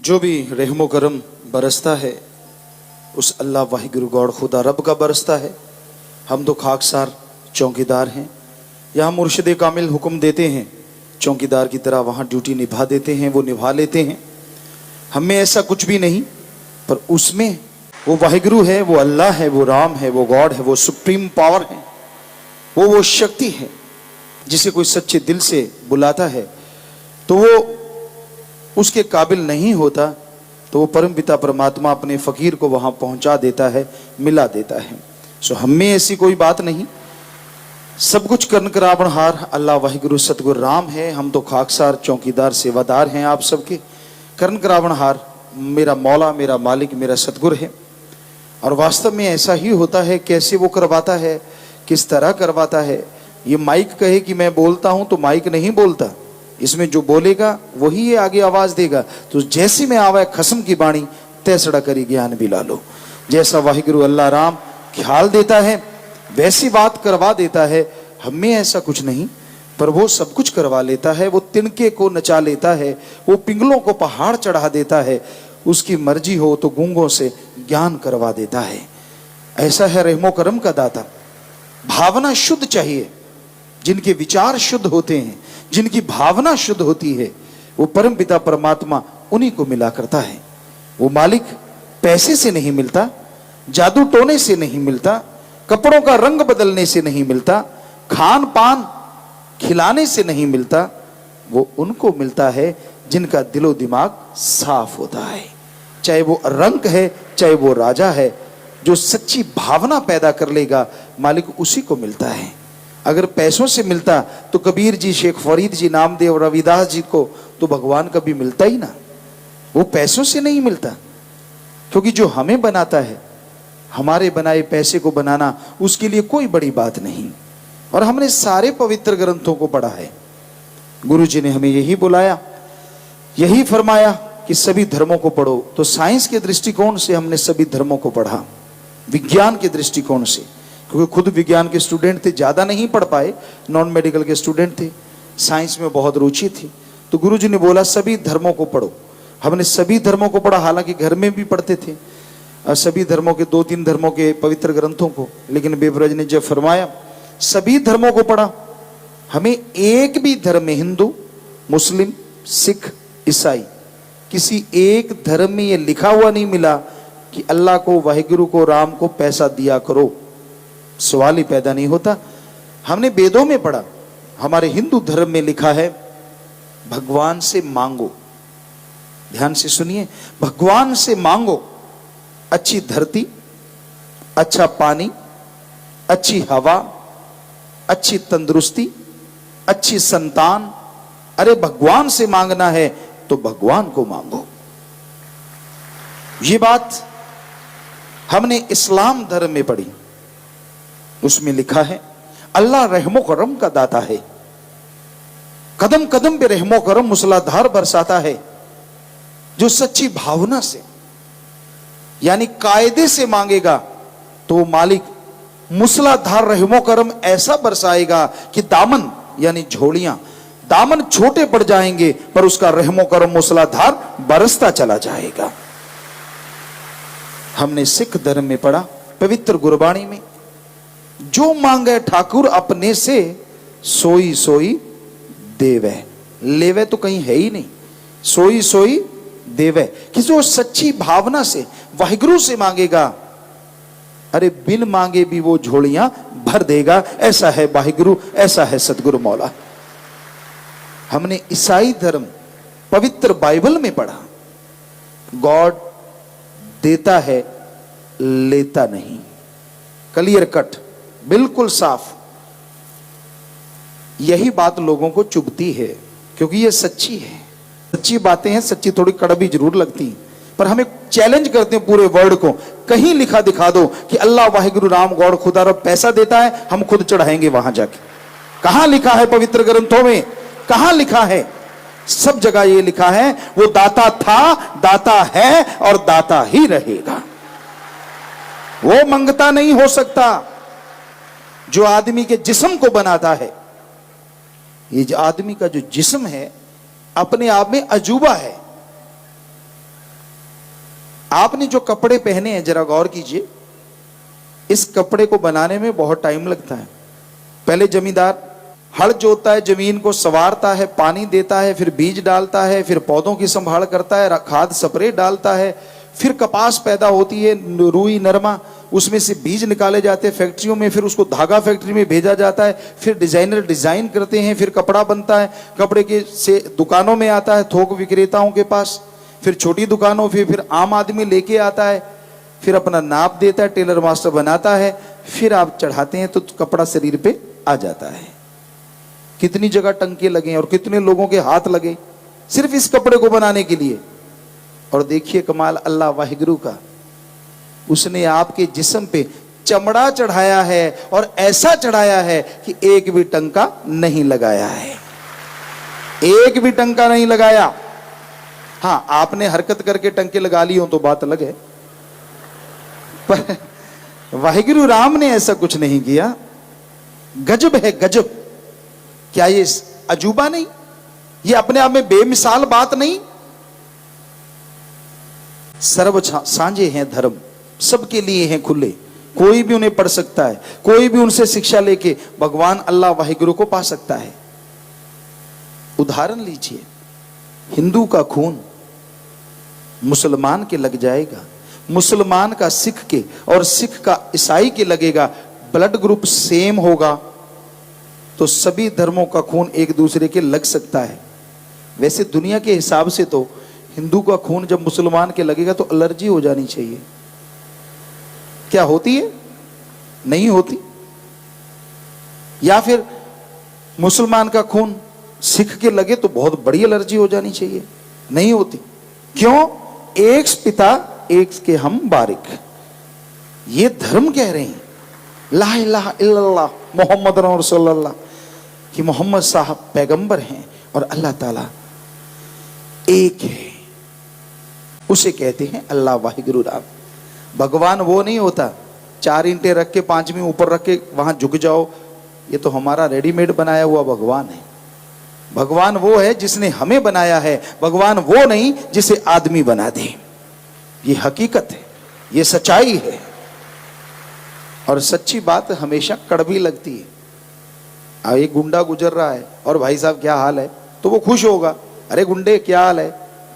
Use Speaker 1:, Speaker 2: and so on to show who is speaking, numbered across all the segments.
Speaker 1: जो भी रहमो करम बरसता है उस अल्लाह वाहिगुरु गॉड खुदा रब का बरसता है। हम तो खाकसार चौकीदार हैं। यहाँ मुर्शिद कामिल हुक्म देते हैं, चौकीदार की तरह वहाँ ड्यूटी निभा देते हैं, वो निभा लेते हैं। हमें ऐसा कुछ भी नहीं, पर उसमें वो वाहिगुरु है, वो अल्लाह है, वो राम है, वो गॉड है, वो सुप्रीम पावर है, वो शक्ति है जिसे कोई सच्चे दिल से बुलाता है तो वो उसके काबिल नहीं होता, तो वो परम पिता परमात्मा अपने फकीर को वहां पहुंचा देता है, मिला देता है। सो हमें ऐसी कोई बात नहीं। सब कुछ कर्ण करावनहार अल्लाह वाहिगुरु सतगुरु राम है। हम तो खाकसार चौकीदार सेवादार हैं आप सबके। कर्ण करावनहार मेरा मौला, मेरा मालिक, मेरा सतगुरु है। और वास्तव में ऐसा ही होता है। कैसे वो करवाता है, किस तरह करवाता है। ये माइक कहे कि मैं बोलता हूं तो माइक नहीं बोलता, इसमें जो बोलेगा वही ये आगे आवाज देगा। तो जैसे में आवे खसम की बाणी तैसड़ा करी ज्ञान भी ला लो। जैसा वाहिगुरु अल्लाह राम ख्याल देता है वैसी बात करवा देता है। हमें ऐसा कुछ नहीं, पर वो सब कुछ करवा लेता है। वो तिनके को नचा लेता है, वो पिंगलों को पहाड़ चढ़ा देता है। उसकी मर्जी हो तो गूंगों से ज्ञान करवा देता है। ऐसा है रहमो करम का दाता। भावना शुद्ध चाहिए। जिनके विचार शुद्ध होते हैं, जिनकी भावना शुद्ध होती है, वो परम पिता परमात्मा उन्हीं को मिला करता है। वो मालिक पैसे से नहीं मिलता, जादू टोने से नहीं मिलता, कपड़ों का रंग बदलने से नहीं मिलता, खान पान खिलाने से नहीं मिलता। वो उनको मिलता है जिनका दिलो दिमाग साफ होता है। चाहे वो रंग है, चाहे वो राजा है, जो सच्ची भावना पैदा कर लेगा मालिक उसी को मिलता है। अगर पैसों से मिलता तो कबीर जी, शेख फरीद जी, नामदेव, रविदास जी को तो भगवान कभी मिलता ही ना। वो पैसों से नहीं मिलता, क्योंकि जो हमें बनाता है, हमारे बनाए पैसे को बनाना उसके लिए कोई बड़ी बात नहीं। और हमने सारे पवित्र ग्रंथों को पढ़ा है। गुरु जी ने हमें यही बुलाया, यही फरमाया कि सभी धर्मों को पढ़ो। तो साइंस के दृष्टिकोण से हमने सभी धर्मों को पढ़ा, विज्ञान के दृष्टिकोण से, क्योंकि खुद विज्ञान के स्टूडेंट थे, ज्यादा नहीं पढ़ पाए, नॉन मेडिकल के स्टूडेंट थे, साइंस में बहुत रुचि थी। तो गुरुजी ने बोला सभी धर्मों को पढ़ो। हमने सभी धर्मों को पढ़ा, हालांकि घर में भी पढ़ते थे और सभी धर्मों के 2-3 धर्मों के पवित्र ग्रंथों को, लेकिन बेबरज ने जब फरमाया सभी धर्मों को पढ़ा, हमें एक भी धर्म में, हिंदू, मुस्लिम, सिख, ईसाई, किसी एक धर्म में यह लिखा हुआ नहीं मिला कि अल्लाह को, वाहिगुरु को, राम को पैसा दिया करो। सवाल ही पैदा नहीं होता। हमने वेदों में पढ़ा, हमारे हिंदू धर्म में लिखा है भगवान से मांगो। ध्यान से सुनिए, भगवान से मांगो अच्छी धरती, अच्छा पानी, अच्छी हवा, अच्छी तंदुरुस्ती, अच्छी संतान। अरे भगवान से मांगना है तो भगवान को मांगो। ये बात हमने इस्लाम धर्म में पढ़ी। उसमें लिखा है अल्लाह रहमो करम का दाता है। कदम कदम पे रहमो करम मूसलाधार बरसाता है। जो सच्ची भावना से, यानी कायदे से मांगेगा तो वो मालिक मूसलाधार रहमो करम ऐसा बरसाएगा कि दामन, यानी झोलियां, दामन छोटे पड़ जाएंगे, पर उसका रहमो करम मूसलाधार बरसता चला जाएगा। हमने सिख धर्म में पढ़ा, पवित्र गुरबाणी में, जो मांगे ठाकुर अपने से सोई सोई देवे। लेवे तो कहीं है ही नहीं, सोई सोई देवे। कि जो सच्ची भावना से वाहिगुरु से मांगेगा, अरे बिन मांगे भी वो झोलियां भर देगा। ऐसा है वाहिगुरु, ऐसा है सतगुरु मौला। हमने ईसाई धर्म पवित्र बाइबल में पढ़ा, गॉड देता है, लेता नहीं। क्लियर कट, बिल्कुल साफ। यही बात लोगों को चुभती है, क्योंकि ये सच्ची है। सच्ची बातें हैं, सच्ची थोड़ी कड़वी जरूर लगती हैं, पर हमें चैलेंज करते हैं पूरे वर्ल्ड को, कहीं लिखा दिखा दो कि अल्लाह वाहिगुरु राम गॉड खुदा रब पैसा देता है, हम खुद चढ़ाएंगे वहां जाके। कहां लिखा है पवित्र ग्रंथों में? कहां लिखा है? सब जगह ये लिखा है वो दाता था, दाता है और दाता ही रहेगा। वो मंगता नहीं हो सकता। जो आदमी के जिस्म को बनाता है, ये जो आदमी का जो जिस्म है अपने आप में अजूबा है। आपने जो कपड़े पहने हैं जरा गौर कीजिए, इस कपड़े को बनाने में बहुत टाइम लगता है। पहले जमींदार हल जोतता है, जमीन को संवारता है, पानी देता है, फिर बीज डालता है, फिर पौधों की संभाल करता है, खाद स्प्रे डालता है, फिर कपास पैदा होती है, रुई नरमा, उसमें से बीज निकाले जाते हैं फैक्ट्रियों में, फिर उसको धागा फैक्ट्री में भेजा जाता है, फिर डिजाइनर डिजाइन करते हैं, फिर कपड़ा बनता है, कपड़े के से दुकानों में आता है, थोक विक्रेताओं के पास, फिर छोटी दुकानों, फिर आम आदमी लेके आता है, फिर अपना नाप देता है, टेलर मास्टर बनाता है, फिर आप चढ़ाते हैं तो कपड़ा शरीर पे आ जाता है। कितनी जगह टंके लगे और कितने लोगों के हाथ लगे सिर्फ इस कपड़े को बनाने के लिए। और देखिए कमाल अल्लाह वाहिगुरु का, उसने आपके जिस्म पे चमड़ा चढ़ाया है और ऐसा चढ़ाया है कि एक भी टंका नहीं लगाया है, एक भी टंका नहीं लगाया। हाँ, आपने हरकत करके टंके लगा ली हो तो बात अलग है, पर वाहिगुरु राम ने ऐसा कुछ नहीं किया। गजब है गजब। क्या ये अजूबा नहीं? ये अपने आप में बेमिसाल बात नहीं? सर्व सांझे हैं धर्म, सबके लिए हैं खुले, कोई भी उन्हें पढ़ सकता है, कोई भी उनसे शिक्षा लेके भगवान अल्लाह वाहिगुरु को पा सकता है। उदाहरण लीजिए, हिंदू का खून मुसलमान के लग जाएगा, मुसलमान का सिख के और सिख का ईसाई के लगेगा, ब्लड ग्रुप सेम होगा तो सभी धर्मों का खून एक दूसरे के लग सकता है। वैसे दुनिया के हिसाब से तो हिंदू का खून जब मुसलमान के लगेगा तो एलर्जी हो जानी चाहिए। क्या होती है? नहीं होती। या फिर मुसलमान का खून सिख के लगे तो बहुत बड़ी एलर्जी हो जानी चाहिए, नहीं होती। क्यों? एक पिता एक के हम बारिक। ये धर्म कह रहे हैं ला इलाहा इल्लल्लाह मोहम्मद रसूलुल्लाह कि मोहम्मद साहब पैगंबर हैं और अल्लाह ताला एक है, उसे कहते हैं अल्लाह वाहिगुरु राम। भगवान वो नहीं होता 4 ईंटें रख के 5वीं ऊपर रख के वहां झुक जाओ, ये तो हमारा रेडीमेड बनाया हुआ भगवान है। भगवान वो है जिसने हमें बनाया है, भगवान वो नहीं जिसे आदमी बना दे। ये हकीकत है, ये सच्चाई है। और सच्ची बात हमेशा कड़वी लगती है। अब एक गुंडा गुजर रहा है और भाई साहब क्या हाल है, तो वो खुश होगा, अरे गुंडे क्या हाल है,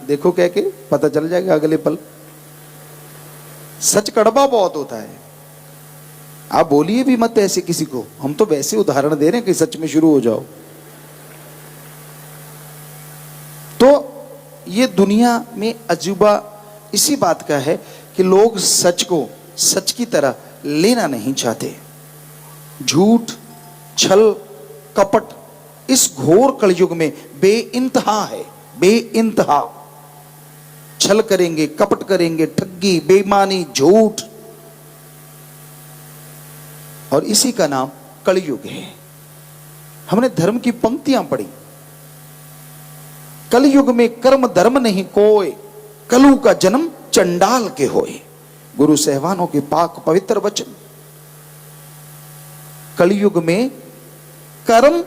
Speaker 1: देखो कह के पता चल जाएगा अगले पल। सच कड़वा बहुत होता है। आप बोलिए भी मत ऐसे किसी को, हम तो वैसे उदाहरण दे रहे हैं कि सच में शुरू हो जाओ। तो ये दुनिया में अजूबा इसी बात का है कि लोग सच को सच की तरह लेना नहीं चाहते। झूठ, छल, कपट इस घोर कलयुग में बेइंतहा है, बेइंतहा। छल करेंगे, कपट करेंगे, ठगी, बेईमानी, झूठ, और इसी का नाम कलयुग है। हमने धर्म की पंक्तियां पढ़ी, कलयुग में कर्म धर्म नहीं कोय, कलु का जन्म चंडाल के होए। गुरु सहवानों के पाक पवित्र वचन। कलयुग में कर्म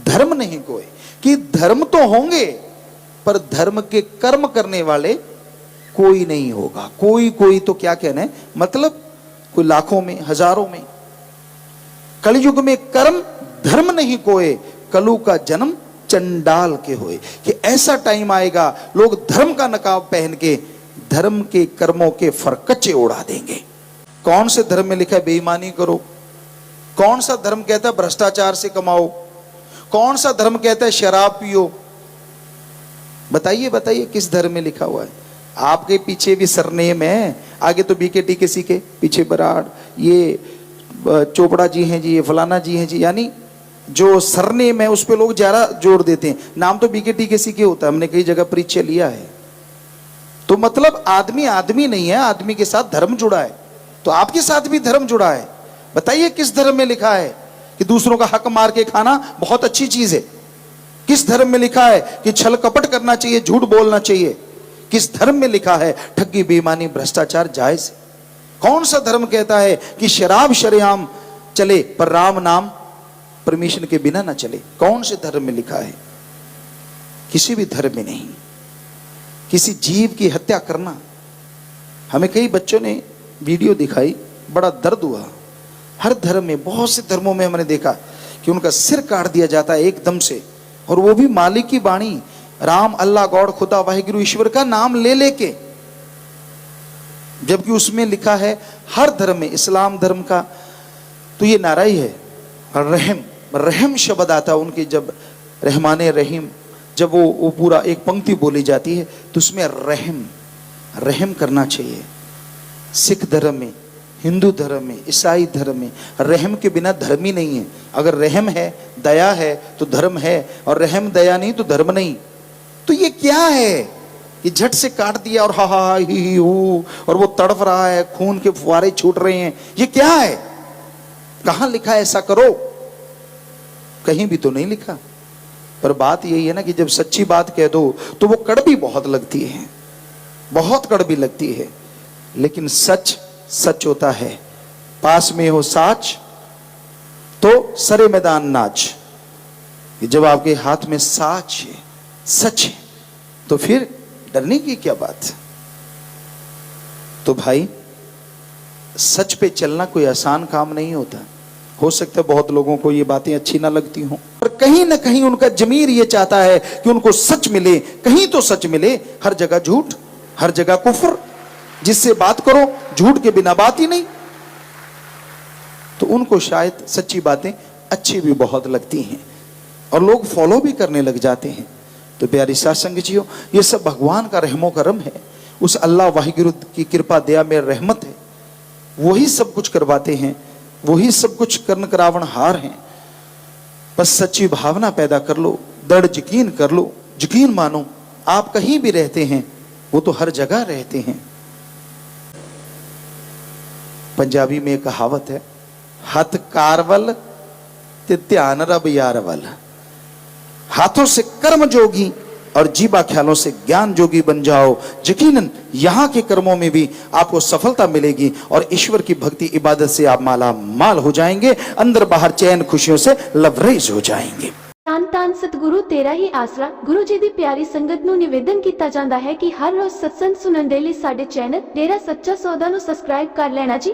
Speaker 1: धर्म नहीं कोई, कि धर्म तो होंगे पर धर्म के कर्म करने वाले कोई नहीं होगा। कोई कोई तो क्या कहना है, मतलब कोई लाखों में, हजारों में। कलयुग में कर्म धर्म नहीं कोई, कलु का जन्म चंडाल के होए। कि ऐसा टाइम आएगा लोग धर्म का नकाब पहन के धर्म के कर्मों के फरकच्चे उड़ा देंगे। कौन से धर्म में लिखा है बेईमानी करो? कौन सा धर्म कहता है भ्रष्टाचार से कमाओ? कौन सा धर्म कहता है शराब पियो? बताइए बताइए किस धर्म में लिखा हुआ है? आपके पीछे भी सरनेम है, आगे तो बीकेटी किसी के पीछे बराड़, ये चोपड़ा जी हैं जी, ये फलाना जी हैं जी, यानी जो सरनेम है उस पे लोग ज्यादा जोर देते हैं। नाम तो बीकेटी किसी के होता है, हमने कई जगह परिचय लिया है। तो मतलब आदमी आदमी नहीं है, आदमी के साथ धर्म जुड़ा है। तो आपके साथ भी धर्म जुड़ा है। बताइए किस धर्म में लिखा है कि दूसरों का हक मार के खाना बहुत अच्छी चीज है? किस धर्म में लिखा है कि छल कपट करना चाहिए, झूठ बोलना चाहिए? किस धर्म में लिखा है ठगी, बेईमानी, भ्रष्टाचार जायज? कौन सा धर्म कहता है कि शराब शरेआम चले पर राम नाम परमिशन के बिना ना चले? कौन से धर्म में लिखा है? किसी भी धर्म में नहीं। किसी जीव की हत्या करना हमें कई बच्चों ने वीडियो दिखाई, बड़ा दर्द हुआ। हर धर्म में, बहुत से धर्मों में हमने देखा कि उनका सिर काट दिया जाता है एकदम से, और वो भी मालिक की वाणी, राम, अल्लाह, गॉड, खुदा, वाहिगुरु, ईश्वर का नाम ले लेके, जबकि उसमें लिखा है हर धर्म में, इस्लाम धर्म का तो ये नारा ही है, रहम। रहम शब्द आता उनके, जब रहमाने रहीम, जब वो पूरा एक पंक्ति बोली जाती है तो उसमें रहम, रहम करना चाहिए। सिख धर्म में, हिंदू धर्म में, ईसाई धर्म में रहम के बिना धर्म ही नहीं है। अगर रहम है, दया है तो धर्म है, और रहम दया नहीं तो धर्म नहीं। तो ये क्या है? ये झट से काट दिया और हा हा ही हू, और वो तड़प रहा है, खून के फुहारे छूट रहे हैं। ये क्या है? कहां लिखा है ऐसा करो? कहीं भी तो नहीं लिखा। पर बात यही है ना कि जब सच्ची बात कह दो तो वो कड़वी बहुत लगती है, बहुत कड़वी लगती है। लेकिन सच सच होता है। पास में हो साच तो सरे मैदान नाच। जब आपके हाथ में साच है, सच है, तो फिर डरने की क्या बात? तो भाई, सच पे चलना कोई आसान काम नहीं होता। हो सकता है बहुत लोगों को ये बातें अच्छी ना लगती हों, पर कहीं ना कहीं उनका जमीर ये चाहता है कि उनको सच मिले, कहीं तो सच मिले। हर जगह झूठ, हर जगह कुफ्र, जिससे बात करो झूठ के बिना बात ही नहीं। तो उनको शायद सच्ची बातें अच्छी भी बहुत लगती हैं और लोग फॉलो भी करने लग जाते हैं। तो प्यारी साथ संगतियों, ये सब भगवान का रहमो करम है। उस अल्लाह वाहिगुरु की कृपा दया में रहमत है। वही सब कुछ करवाते हैं, वही सब कुछ कर्ण करावण हार हैं। बस सच्ची भावना पैदा कर लो, दृढ़ यकीन कर लो, यकीन मानो। आप कहीं भी रहते हैं, वो तो हर जगह रहते हैं। पंजाबी में एक कहावत है, हथ कारवल ते ध्यान रब यारवल। हाथों से कर्म जोगी और जीवा ख्यालों से ज्ञान जोगी बन जाओ। यकीनन यहाँ के कर्मों में भी आपको सफलता मिलेगी और ईश्वर की भक्ति इबादत से आप माला माल हो जाएंगे, अंदर बाहर चैन खुशियों से लवरेज हो जाएंगे।
Speaker 2: ਧੰਨ ਧੰਨ ਸਤਿਗੁਰੂ ਤੇਰਾ ਹੀ ਆਸਰਾ। ਗੁਰੂ ਜੀ ਦੀ ਪਿਆਰੀ ਸੰਗਤ ਨੂੰ ਨਿਵੇਦਨ ਕੀਤਾ ਜਾਂਦਾ ਹੈ ਕਿ ਹਰ ਰੋਜ਼ ਸਤਸੰਗ ਸੁਣਨ ਦੇ ਲਈ ਸਾਡੇ ਚੈਨਲ ਡੇਰਾ ਸੱਚਾ ਸੌਦਾ ਨੂੰ ਸਬਸਕ੍ਰਾਈਬ ਕਰ ਲੈਣਾ ਜੀ।